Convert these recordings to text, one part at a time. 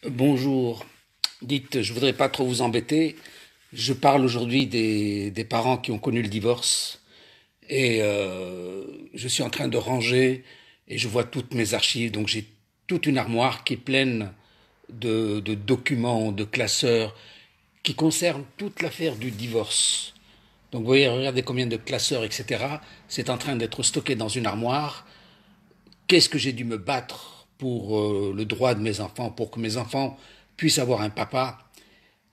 Bonjour. Dites, je voudrais pas trop vous embêter. Je parle aujourd'hui des parents qui ont connu le divorce et je suis en train de ranger et je vois toutes mes archives. Donc j'ai toute une armoire qui est pleine de documents, de classeurs qui concernent toute l'affaire du divorce. Donc vous voyez, regardez combien de classeurs, etc. C'est en train d'être stocké dans une armoire. Qu'est-ce que j'ai dû me battre pour le droit de mes enfants, pour que mes enfants puissent avoir un papa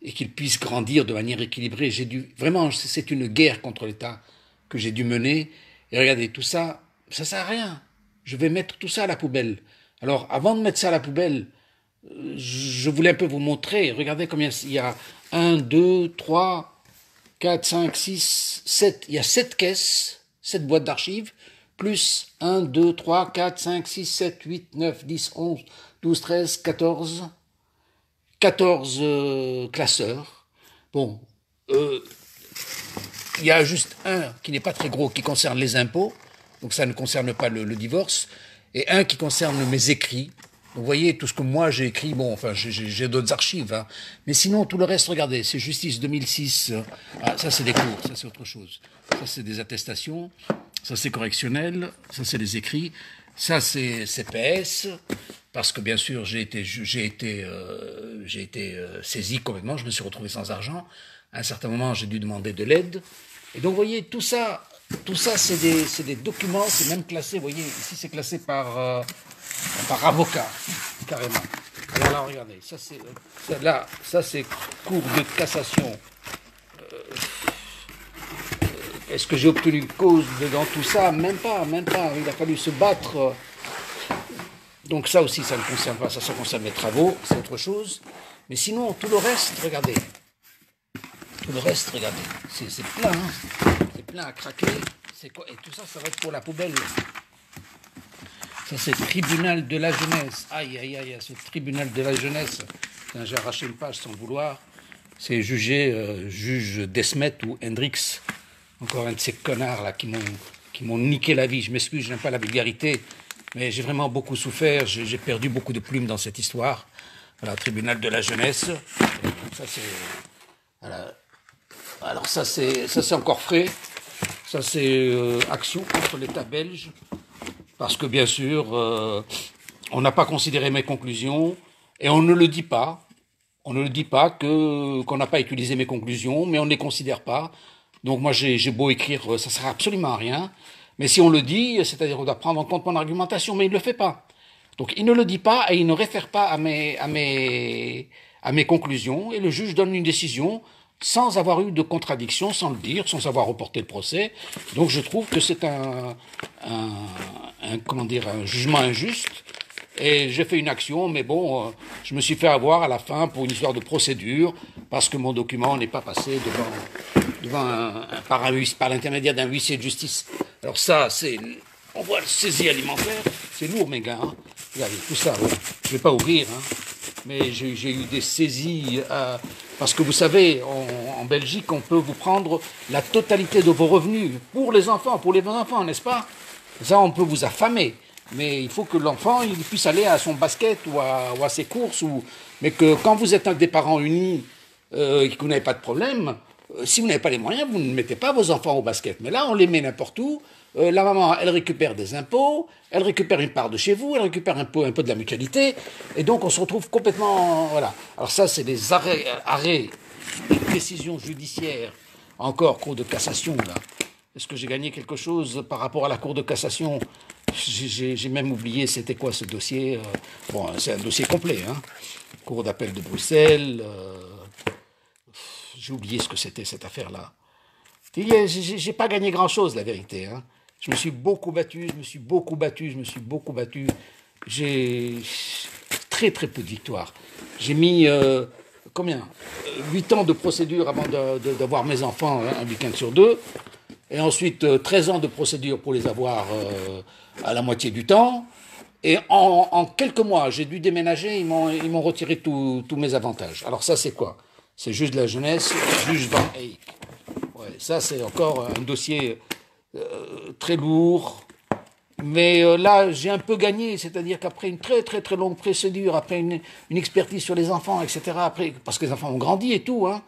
et qu'ils puissent grandir de manière équilibrée. J'ai dû vraiment, c'est une guerre contre l'État que j'ai dû mener. Et regardez, tout ça, ça sert à rien. Je vais mettre tout ça à la poubelle. Alors, avant de mettre ça à la poubelle, je voulais un peu vous montrer. Regardez combien il y a un, 2, 3, 4, 5, 6, 7. Il y a 7 caisses, 7 boîtes d'archives, plus un, 2, 3, 4, 5, 6, 7, 8, 9, 10, 11, 12, 13, 14. 14 classeurs. Bon, euh, il y a juste un qui n'est pas très gros, qui concerne les impôts, donc ça ne concerne pas le divorce, et un qui concerne mes écrits. Donc vous voyez, tout ce que moi j'ai écrit, bon, enfin j'ai d'autres archives, hein. Mais sinon tout le reste, regardez, c'est Justice 2006, ah, ça c'est des cours, ça c'est autre chose. Ça c'est des attestations, ça c'est correctionnel, ça c'est des écrits, ça c'est CPS, parce que bien sûr j'ai été saisi complètement, je me suis retrouvé sans argent. À un certain moment, j'ai dû demander de l'aide. Et donc, vous voyez, tout ça, c'est des documents, c'est même classé. Vous voyez, ici, c'est classé par avocat, carrément. Alors là, regardez, ça c'est cours de cassation. Est-ce que j'ai obtenu cause dans tout ça? Même pas, même pas. Il a fallu se battre. Donc ça aussi, ça ne concerne pas, ça concerne mes travaux, c'est autre chose. Mais sinon, tout le reste, regardez. Tout le reste, regardez, c'est plein, hein. C'est plein à craquer. C'est quoi? Et tout ça, ça va être pour la poubelle. Ça, c'est tribunal de la jeunesse. Aïe, aïe, aïe, ce tribunal de la jeunesse. J'ai arraché une page sans le vouloir. C'est juge Desmet ou Hendrix. Encore un de ces connards là qui m'ont niqué la vie. Je m'excuse, je n'aime pas la vulgarité, mais j'ai vraiment beaucoup souffert. J'ai perdu beaucoup de plumes dans cette histoire. Voilà, tribunal de la jeunesse. Ça, c'est. Voilà. Alors ça c'est encore frais, ça c'est action contre l'État belge, parce que bien sûr on n'a pas considéré mes conclusions et on ne le dit pas, on ne le dit pas qu'on n'a pas utilisé mes conclusions, mais on ne les considère pas. Donc moi j'ai beau écrire, ça sert absolument à rien, mais si on le dit, c'est-à-dire on doit prendre en compte mon argumentation, mais il ne le fait pas. Donc il ne le dit pas et il ne réfère pas à mes conclusions et le juge donne une décision sans avoir eu de contradiction, sans le dire, sans avoir reporté le procès. Donc je trouve que c'est comment dire, un jugement injuste. Et j'ai fait une action, mais bon, je me suis fait avoir à la fin pour une histoire de procédure, parce que mon document n'est pas passé par l'intermédiaire d'un huissier de justice. Alors ça, on voit le saisie alimentaire, c'est lourd mes gars, hein. Regardez, tout ça, voilà. Je ne vais pas ouvrir, hein. Mais j'ai eu des saisies, parce que vous savez, en Belgique, on peut vous prendre la totalité de vos revenus pour les enfants, n'est-ce pas? Ça, on peut vous affamer. Mais il faut que l'enfant il puisse aller à son basket ou à ses courses. Mais que quand vous êtes un des parents unis et que vous n'avez pas de problème, si vous n'avez pas les moyens, vous ne mettez pas vos enfants au basket. Mais là, on les met n'importe où. La maman, elle récupère des impôts, elle récupère une part de chez vous, elle récupère un peu de la mutualité. Et donc, on se retrouve complètement. Voilà. Alors, ça, c'est des arrêts, des décisions judiciaires. Encore, cour de cassation, là. Est-ce que j'ai gagné quelque chose par rapport à la Cour de cassation? J'ai même oublié c'était quoi ce dossier. Bon, c'est un dossier complet, hein. Cour d'appel de Bruxelles. J'ai oublié ce que c'était cette affaire-là. J'ai pas gagné grand-chose, la vérité, hein. Je me suis beaucoup battu, je me suis beaucoup battu. J'ai très très peu de victoires. J'ai mis combien 8 ans de procédure avant d'avoir mes enfants, hein, un week-end sur deux. Et ensuite 13 ans de procédure pour les avoir à la moitié du temps. Et en quelques mois, j'ai dû déménager, ils m'ont retiré tous mes avantages. Alors ça, c'est quoi? C'est juge de la jeunesse, juge Van Eyck. Ouais, ça, c'est encore un dossier très lourd. Mais là, j'ai un peu gagné, c'est-à-dire qu'après une très très très longue procédure, après une expertise sur les enfants, etc., après, parce que les enfants ont grandi et tout, hein,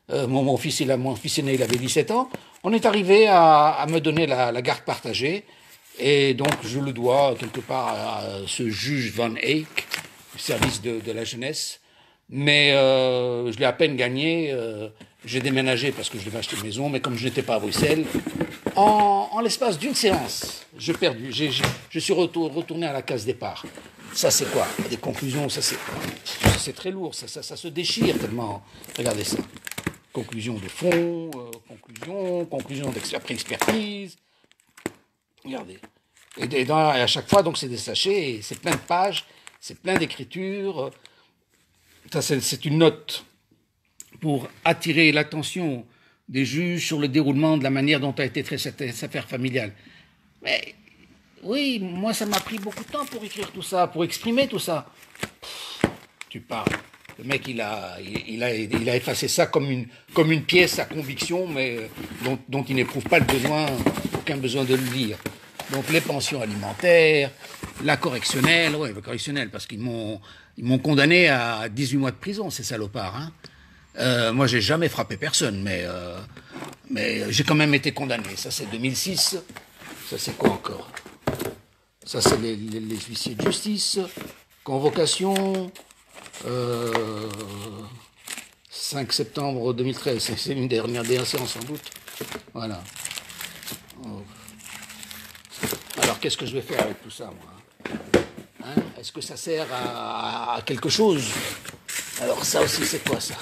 mon fils, mon fils aîné, il avait 17 ans, on est arrivé à me donner la garde partagée, et donc je le dois quelque part à ce juge Van Eyck, du service de la jeunesse, mais je l'ai à peine gagné. J'ai déménagé parce que je devais acheter une maison, mais comme je n'étais pas à Bruxelles, en l'espace d'une séance, j'ai perdu. Je suis retourné à la case départ. Ça, c'est quoi? Des conclusions, ça, c'est très lourd. Ça se déchire tellement. Regardez ça. Conclusion de fond, conclusion après expertise. Regardez. Et à chaque fois, donc, c'est des sachets, c'est plein de pages, c'est plein d'écritures. Ça, c'est une note pour attirer l'attention des juges sur le déroulement de la manière dont a été traitée cette affaire familiale. Mais oui, moi ça m'a pris beaucoup de temps pour écrire tout ça, pour exprimer tout ça. Tu parles. Le mec, il a effacé ça comme une pièce à conviction, mais dont il n'éprouve pas le besoin, aucun besoin de le lire. Donc les pensions alimentaires, la correctionnelle, ouais, le correctionnel, parce qu'ils m'ont condamné à 18 mois de prison, ces salopards, hein. Moi, j'ai jamais frappé personne, mais j'ai quand même été condamné. Ça, c'est 2006. Ça, c'est quoi encore? Ça, c'est les huissiers de justice. Convocation. 5 septembre 2013. C'est une dernière séance, sans doute. Voilà. Alors, qu'est-ce que je vais faire avec tout ça, moi, hein? Est-ce que ça sert à quelque chose? Alors, ça aussi, c'est quoi, ça?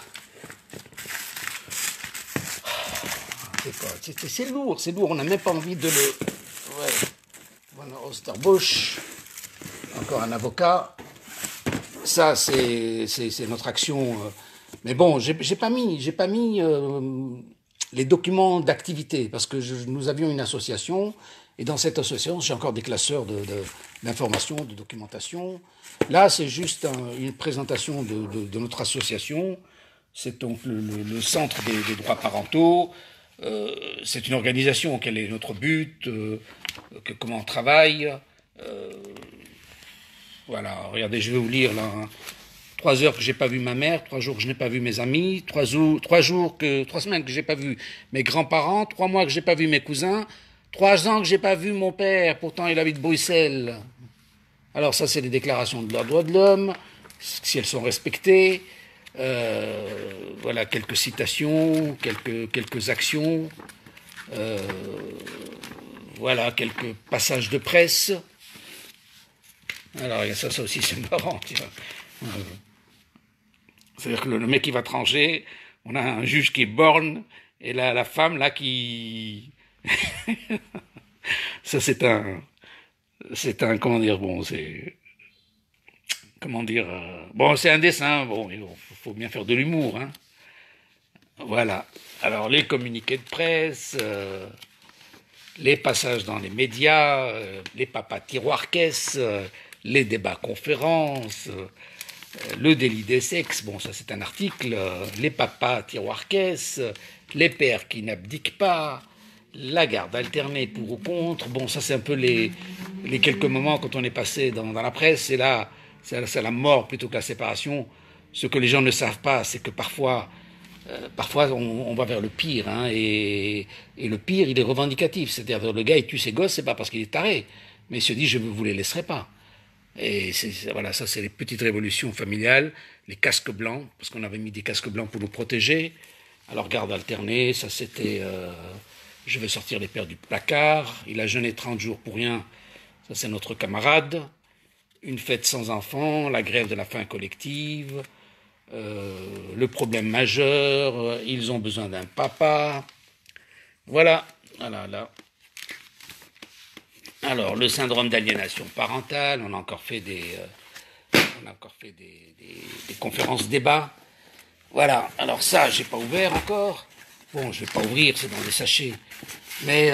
C'est lourd, on n'a même pas envie de le... Ouais. Voilà, Osterbusch, encore un avocat. Ça, c'est notre action. Mais bon, j'ai pas mis les documents d'activité, parce que nous avions une association, et dans cette association, j'ai encore des classeurs d'informations, de documentation. Là, c'est juste une présentation de notre association. C'est donc le Centre des droits parentaux. C'est une organisation, quel est notre but, comment on travaille. Voilà, regardez, je vais vous lire là. 3 heures que j'ai pas vu ma mère, 3 jours que je n'ai pas vu mes amis, 3 semaines que j'ai pas vu mes grands-parents, 3 mois que j'ai pas vu mes cousins, 3 ans que j'ai pas vu mon père, pourtant il habite Bruxelles. Alors ça, c'est les déclarations de leurs droits de l'homme, si elles sont respectées. Voilà quelques citations, quelques actions, voilà quelques passages de presse. Alors ça aussi c'est marrant. C'est-à-dire que le mec qui va trancher, on a un juge qui est borgne et la femme là qui, ça c'est un comment dire, bon c'est comment dire, bon c'est un dessin, bon il faut bien faire de l'humour, hein. Voilà. Alors les communiqués de presse, les passages dans les médias, les papas tiroirs-caisses, les débats conférences, le délit des sexes, bon ça c'est un article, les papas tiroirs-caisses, les pères qui n'abdiquent pas, la garde alternée pour ou contre, bon ça c'est un peu les quelques moments quand on est passé dans la presse, et là c'est la mort plutôt que la séparation. Ce que les gens ne savent pas, c'est que parfois on va vers le pire, hein, et le pire, il est revendicatif. C'est-à-dire, le gars, il tue ses gosses, c'est pas parce qu'il est taré, mais il se dit, je ne vous les laisserai pas. Et voilà, ça, c'est les petites révolutions familiales, les casques blancs, parce qu'on avait mis des casques blancs pour nous protéger. Alors, garde alternée, ça, c'était, je vais sortir les pères du placard. Il a jeûné 30 jours pour rien, ça, c'est notre camarade. Une fête sans enfants, la grève de la faim collective. Le problème majeur, ils ont besoin d'un papa. Voilà, là. Alors, le syndrome d'aliénation parentale, on a encore fait des conférences débats. Voilà, alors ça, j'ai pas ouvert encore. Bon, je vais pas ouvrir, c'est dans des sachets. Mais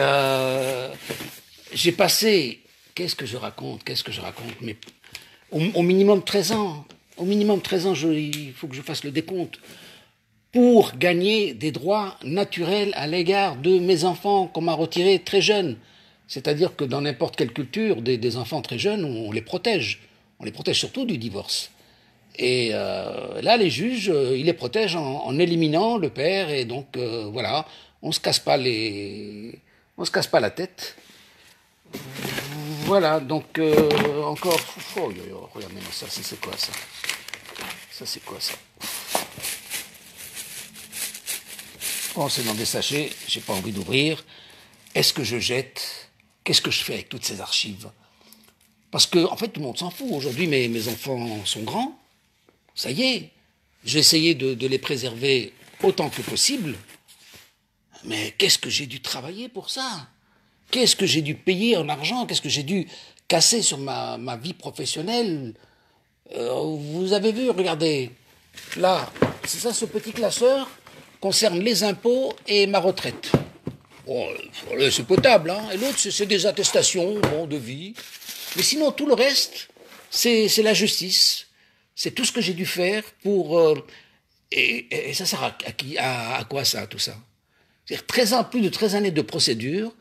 j'ai passé, qu'est-ce que je raconte, mais au minimum 13 ans. Au minimum 13 ans, il faut que je fasse le décompte, pour gagner des droits naturels à l'égard de mes enfants qu'on m'a retirés très jeunes. C'est-à-dire que dans n'importe quelle culture, des enfants très jeunes, on les protège. On les protège surtout du divorce. Et là, les juges, ils les protègent en éliminant le père. Et donc, voilà, on se casse pas on se casse pas la tête. Voilà, donc encore. Oh, regarde, mais non, ça, c'est quoi ça? Ça, c'est quoi ça? Bon, c'est dans des sachets, j'ai pas envie d'ouvrir. Est-ce que je jette? Qu'est-ce que je fais avec toutes ces archives? Parce que, en fait, tout le monde s'en fout. Aujourd'hui, mes enfants sont grands. Ça y est. J'ai essayé de les préserver autant que possible. Mais qu'est-ce que j'ai dû travailler pour ça? Qu'est-ce que j'ai dû payer en argent? Qu'est-ce que j'ai dû casser sur ma vie professionnelle? Vous avez vu, regardez. Là, c'est ça, ce petit classeur concerne les impôts et ma retraite. Bon, c'est potable, hein. Et l'autre, c'est des attestations, bon, de vie. Mais sinon, tout le reste, c'est la justice. C'est tout ce que j'ai dû faire pour... et ça sert à quoi ça, tout ça? C'est-à-dire plus de 13 années de procédure,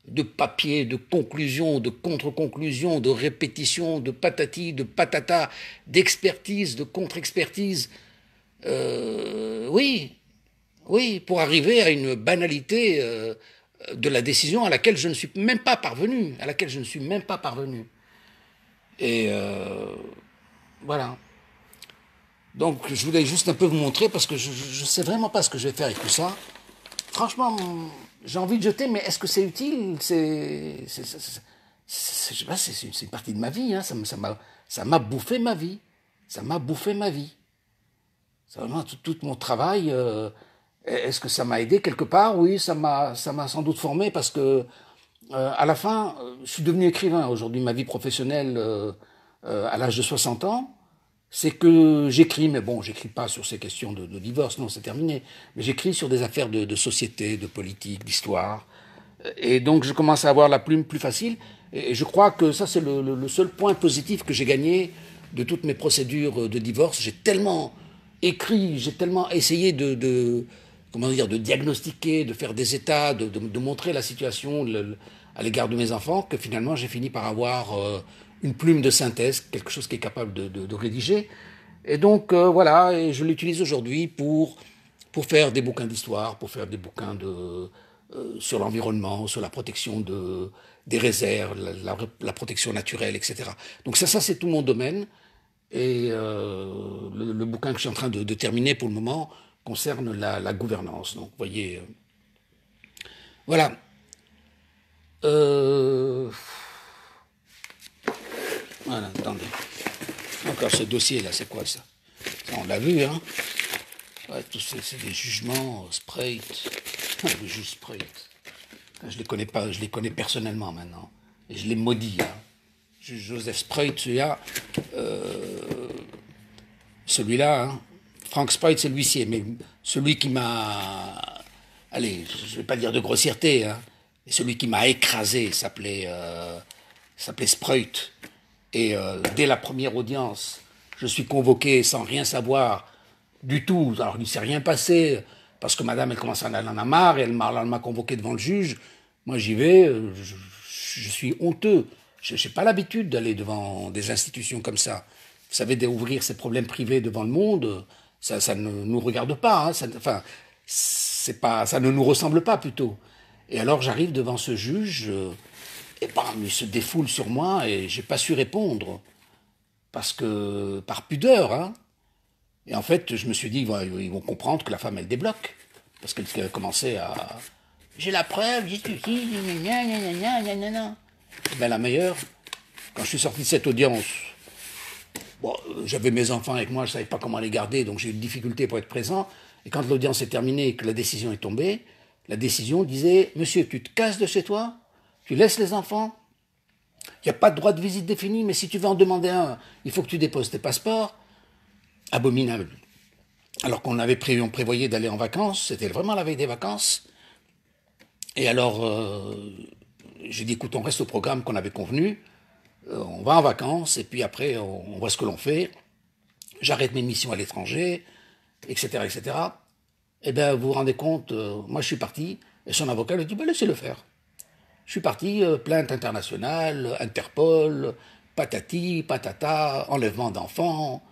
de papier, de conclusion, de contre-conclusion, de répétition, de patati, de patata, d'expertise, de contre-expertise. Oui, oui, pour arriver à une banalité de la décision à laquelle je ne suis même pas parvenu, Et voilà. Donc je voulais juste un peu vous montrer parce que je ne sais vraiment pas ce que je vais faire avec tout ça. Franchement, j'ai envie de jeter, mais est-ce que c'est utile? Je sais pas, c'est une partie de ma vie. Hein. Ça m'a bouffé ma vie. Ça m'a bouffé ma vie. C'est vraiment tout mon travail. Est-ce que ça m'a aidé quelque part? Oui, ça m'a sans doute formé parce que à la fin, je suis devenu écrivain. Aujourd'hui, ma vie professionnelle, à l'âge de 60 ans, c'est que j'écris, mais bon, j'écris pas sur ces questions de divorce, non, c'est terminé. Mais j'écris sur des affaires de société, de politique, d'histoire. Et donc, je commence à avoir la plume plus facile. Et je crois que ça, c'est le seul point positif que j'ai gagné de toutes mes procédures de divorce. J'ai tellement écrit, j'ai tellement essayé comment dire, de diagnostiquer, de faire des états, de montrer la situation à l'égard de mes enfants, que finalement, j'ai fini par avoir une plume de synthèse, quelque chose qui est capable de rédiger. Et donc, voilà, et je l'utilise aujourd'hui pour faire des bouquins d'histoire, pour faire des bouquins sur l'environnement, sur la protection des réserves, la protection naturelle, etc. Donc ça c'est tout mon domaine. Et le bouquin que je suis en train de terminer pour le moment concerne la gouvernance. Donc, vous voyez, voilà. Voilà, attendez. Encore ce dossier-là, c'est quoi ça? On l'a vu, hein? Ouais, c'est des jugements, Spreit. Le juge Spreit. Je les connais pas, je les connais personnellement maintenant. Et je les maudis, hein. Joseph Spreit, celui-là, hein. Frank Spreit, c'est l'huissier, mais celui qui m'a... Allez, je vais pas dire de grossièreté, hein. Celui qui m'a écrasé s'appelait Spreit. Et dès la première audience, je suis convoqué sans rien savoir du tout. Alors il ne s'est rien passé, parce que madame, elle commence à en avoir marre, et elle m'a convoqué devant le juge. Moi, j'y vais, je suis honteux. Je n'ai pas l'habitude d'aller devant des institutions comme ça. Vous savez, d'ouvrir ses problèmes privés devant le monde, ça ne nous regarde pas. Hein, ça ne nous ressemble pas, plutôt. Et alors, j'arrive devant ce juge... et bam, il se défoule sur moi et j'ai pas su répondre. Parce que, par pudeur, hein. Et en fait, je me suis dit, ils vont comprendre que la femme, elle débloque. Parce qu'elle commençait à... J'ai la preuve, j'ai tout ici, ben la meilleure, quand je suis sorti de cette audience, bon, j'avais mes enfants avec moi, je savais pas comment les garder, donc j'ai eu une difficulté pour être présent. Et quand l'audience est terminée et que la décision est tombée, la décision disait, monsieur, tu te casses de chez toi, tu laisses les enfants, il n'y a pas de droit de visite défini, mais si tu veux en demander un, il faut que tu déposes tes passeports. Abominable. Alors on prévoyait d'aller en vacances, c'était vraiment la veille des vacances. Et alors, j'ai dit, écoute, on reste au programme qu'on avait convenu, on va en vacances, et puis après, on voit ce que l'on fait. J'arrête mes missions à l'étranger, etc., etc. Eh bien, vous vous rendez compte, moi je suis parti, et son avocat lui dit, ben laissez-le faire. Je suis parti, plainte internationale, Interpol, patati, patata, enlèvement d'enfants,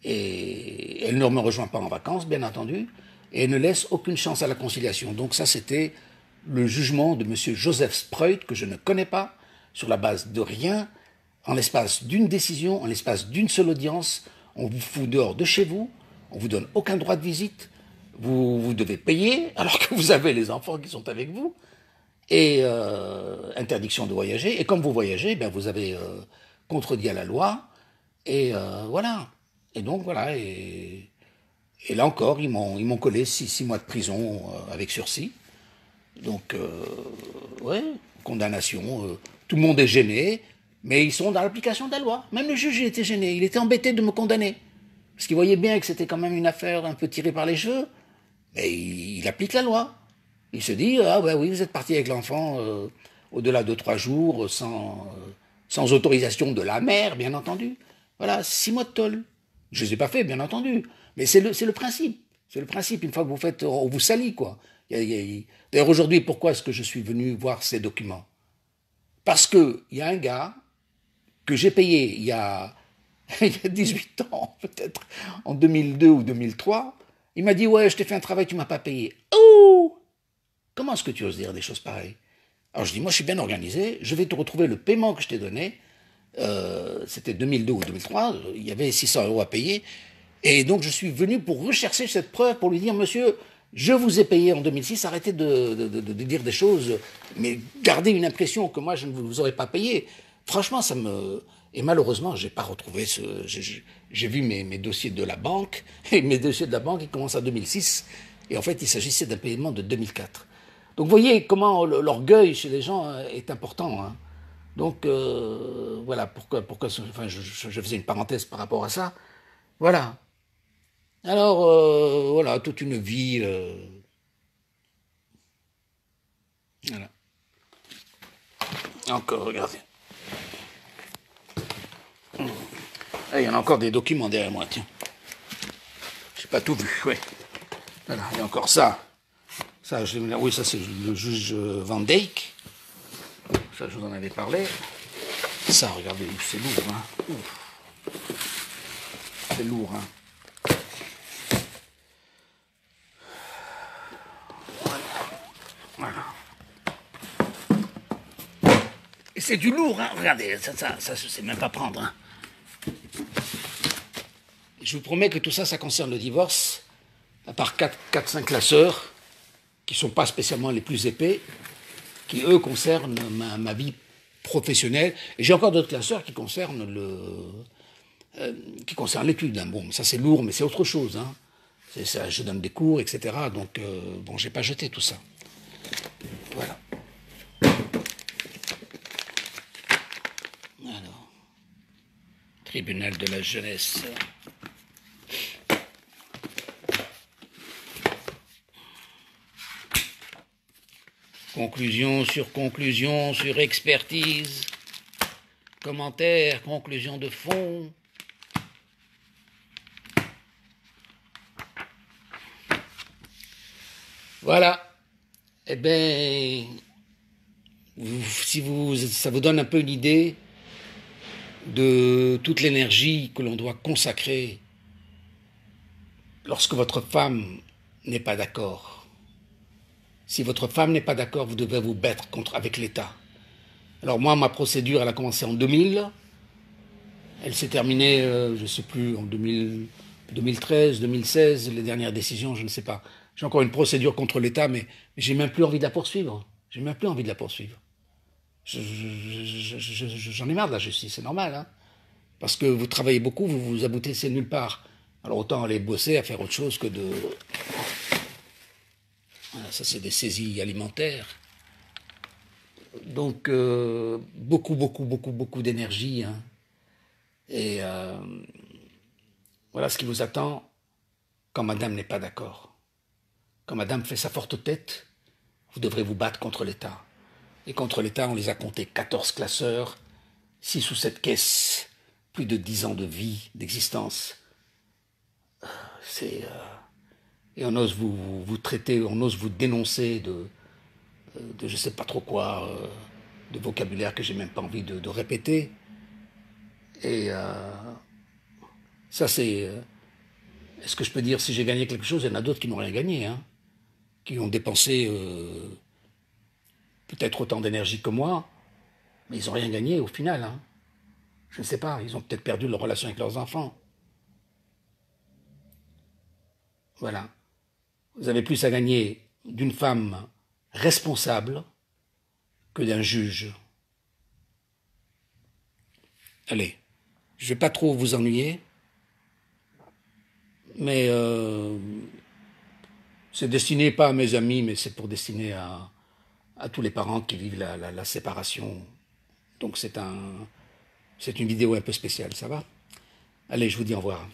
et elle ne me rejoint pas en vacances, bien entendu, et elle ne laisse aucune chance à la conciliation. Donc ça, c'était le jugement de M. Joseph Spreut, que je ne connais pas, sur la base de rien, en l'espace d'une décision, en l'espace d'une seule audience, on vous fout dehors de chez vous, on vous donne aucun droit de visite, vous devez payer alors que vous avez les enfants qui sont avec vous, et interdiction de voyager. Et comme vous voyagez, ben vous avez contredit à la loi, et voilà. Et donc voilà, et là encore, ils m'ont collé 6 mois de prison avec sursis. Donc, ouais, condamnation. Tout le monde est gêné, mais ils sont dans l'application de la loi. Même le juge, il était gêné, il était embêté de me condamner. Parce qu'il voyait bien que c'était quand même une affaire un peu tirée par les cheveux, mais il applique la loi. Il se dit, ah ben oui, vous êtes parti avec l'enfant au-delà de 3 jours, sans autorisation de la mère, bien entendu. Voilà, 6 mois de tôle. Je ne les ai pas fait, bien entendu. Mais c'est le principe. C'est le principe. Une fois que vous faites, on vous salit, quoi. D'ailleurs, aujourd'hui, pourquoi est-ce que je suis venu voir ces documents? Parce qu'il y a un gars que j'ai payé il y a 18 ans, peut-être, en 2002 ou 2003. Il m'a dit, ouais, je t'ai fait un travail, tu m'as pas payé. Oh! Comment est-ce que tu oses dire des choses pareilles? Alors je dis, moi je suis bien organisé, je vais te retrouver le paiement que je t'ai donné. C'était 2002 ou 2003, il y avait 600 € à payer. Et donc je suis venu pour rechercher cette preuve, pour lui dire, monsieur, je vous ai payé en 2006, arrêtez de dire des choses, mais gardez une impression que moi je ne vous aurais pas payé. Franchement, ça me... Et malheureusement, j'ai pas retrouvé ce... J'ai vu mes dossiers de la banque, et mes dossiers de la banque, ils commencent en 2006, et en fait, il s'agissait d'un paiement de 2004. Donc vous voyez comment l'orgueil chez les gens est important. Hein. Donc voilà, pourquoi enfin, je faisais une parenthèse par rapport à ça. Voilà. Alors, voilà, toute une vie... voilà. Encore, regardez. Ah, il y en a encore des documents derrière moi, tiens. J'ai pas tout vu, ouais. Voilà, il y a encore ça. Ça, oui, ça c'est le juge Van Dijk. Ça, je vous en avais parlé. Ça, regardez, c'est lourd, hein. Ouf. C'est lourd, hein. Voilà. Et c'est du lourd, hein. Regardez, ça, je sais même pas prendre, hein. Je vous promets que tout ça, ça concerne le divorce, à part 4-5 classeurs, qui ne sont pas spécialement les plus épais, qui, eux, concernent ma vie professionnelle. Et j'ai encore d'autres classeurs qui concernent l'étude. Hein. Bon, ça c'est lourd, mais c'est autre chose. Hein. Ça, je donne des cours, etc. Donc, bon, j'ai pas jeté tout ça. Voilà. Alors, tribunal de la jeunesse. Conclusion sur expertise, commentaire, conclusion de fond. Voilà. Eh bien, ça vous donne un peu une idée de toute l'énergie que l'on doit consacrer lorsque votre femme n'est pas d'accord. Si votre femme n'est pas d'accord, vous devez vous battre avec l'État. Alors moi, ma procédure, elle a commencé en 2000. Elle s'est terminée, je ne sais plus, en 2013, 2016, les dernières décisions, je ne sais pas. J'ai encore une procédure contre l'État, mais j'ai même plus envie de la poursuivre. J'ai même plus envie de la poursuivre. J'en ai marre de la justice, c'est normal. Hein, parce que vous travaillez beaucoup, vous vous aboutissez nulle part. Alors autant aller bosser à faire autre chose que de... Voilà, ça, c'est des saisies alimentaires. Donc, beaucoup d'énergie. Hein. Et voilà ce qui vous attend quand madame n'est pas d'accord. Quand madame fait sa forte tête, vous devrez vous battre contre l'État. Et contre l'État, on les a comptés 14 classeurs, 6 ou 7 caisses, plus de 10 ans de vie, d'existence. C'est... Et on ose vous traiter, on ose vous dénoncer de je sais pas trop quoi. de vocabulaire que j'ai même pas envie de répéter. Et ça, c'est... est-ce que je peux dire si j'ai gagné quelque chose? Il y en a d'autres qui n'ont rien gagné, hein, qui ont dépensé peut-être autant d'énergie que moi, mais ils n'ont rien gagné au final. Hein. Je ne sais pas, ils ont peut-être perdu leur relation avec leurs enfants. Voilà. Vous avez plus à gagner d'une femme responsable que d'un juge. Allez, je ne vais pas trop vous ennuyer, mais c'est destiné pas à mes amis, mais c'est pour destiner à tous les parents qui vivent la séparation. Donc c'est une vidéo un peu spéciale, ça va? Allez, je vous dis au revoir.